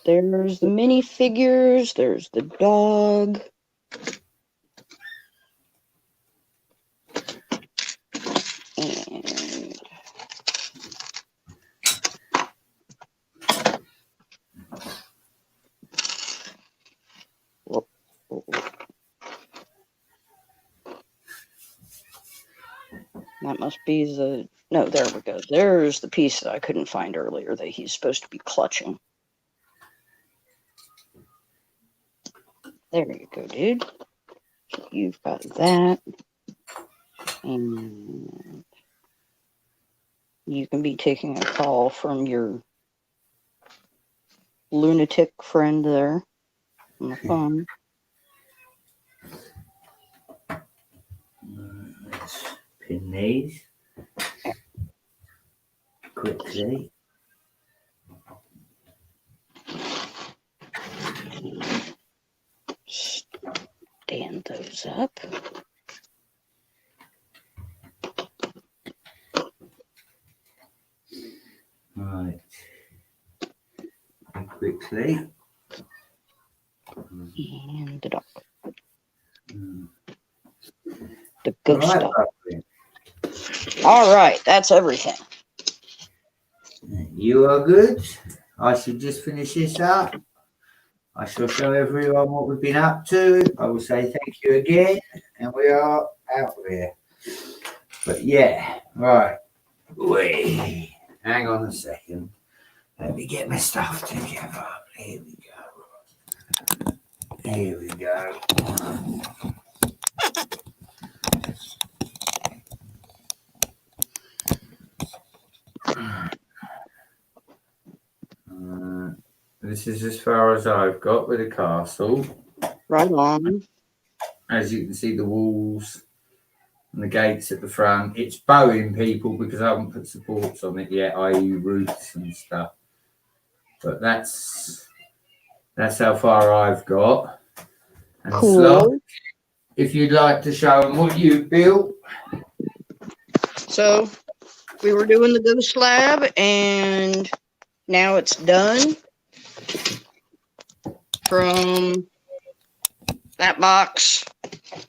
B: there's the minifigures, there's the dog. And that must be the... No, there we go. There's the piece that I couldn't find earlier that he's supposed to be clutching. There you go, dude. So you've got that. And you can be taking a call from your lunatic friend there on the phone.
A: Let's pin these quickly.
B: Stand those up.
A: nicely.
B: And the dog.
A: Mm.
B: The ghost
A: Right,
B: dog.
A: lovely.
B: All right, that's everything.
A: You are good. I should just finish this up. I shall show everyone what we've been up to. I will say thank you again, and we are out of here. But yeah, right. Wait, hang on a second. Let me get my stuff together. Here we go. Here we go. This is as far as I've got with the castle.
B: Right on.
A: As you can see, the walls and the gates at the front. It's bowing, people, because I haven't put supports on it yet, i.e. roofs and stuff. But that's how far I've got. And
B: Cool.
A: Sloth, if you'd like to show them what you've built.
B: So we were doing the ghost lab, and now it's done. From that box,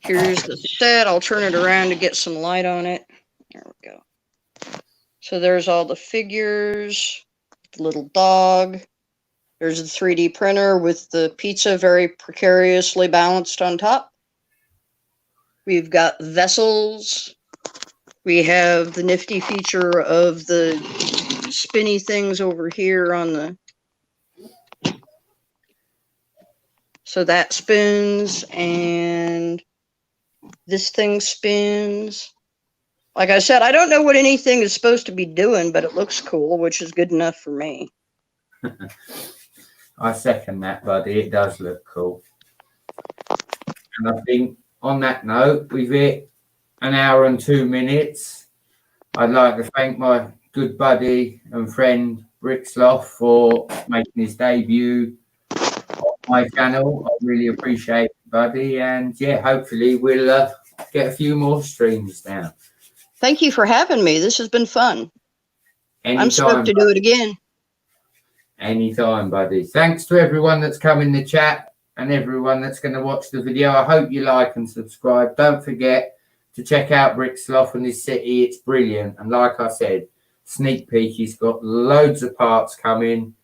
B: here's the set. I'll turn it around to get some light on it. There we go. So there's all the figures, the little dog. There's the 3D printer with the pizza very precariously balanced on top. We've got vessels. We have the nifty feature of the spinny things over here on the... So that spins, and this thing spins. Like I said, I don't know what anything is supposed to be doing, but it looks cool, which is good enough for me.
A: I second that, buddy. It does look cool. And I think on that note, we've hit an hour and 2 minutes. I'd like to thank my good buddy and friend Rick Sloth for making his debut on my channel. I really appreciate it, buddy. And yeah, hopefully we'll get a few more streams now.
B: Thank you for having me. This has been fun.
A: Anytime,
B: I'm stoked to do it again.
A: Anytime, buddy. Thanks to everyone that's come in the chat and everyone that's going to watch the video. I hope you like and subscribe. Don't forget to check out Rick Sloth and his city. It's brilliant. And like I said, sneak peek, he's got loads of parts coming.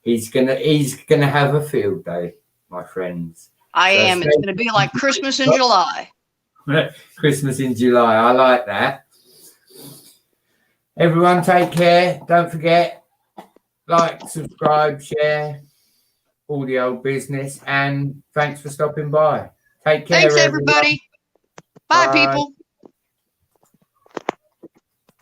A: He's gonna have a field day, my friends.
B: I am. It's going to be like Christmas in July.
A: Christmas in July. I like that. Everyone take care. Don't forget, like, subscribe, share, all the old business. And thanks for stopping by. Take care,
B: Thanks,
A: everyone.
B: everybody. Bye,
A: Bye.
B: people.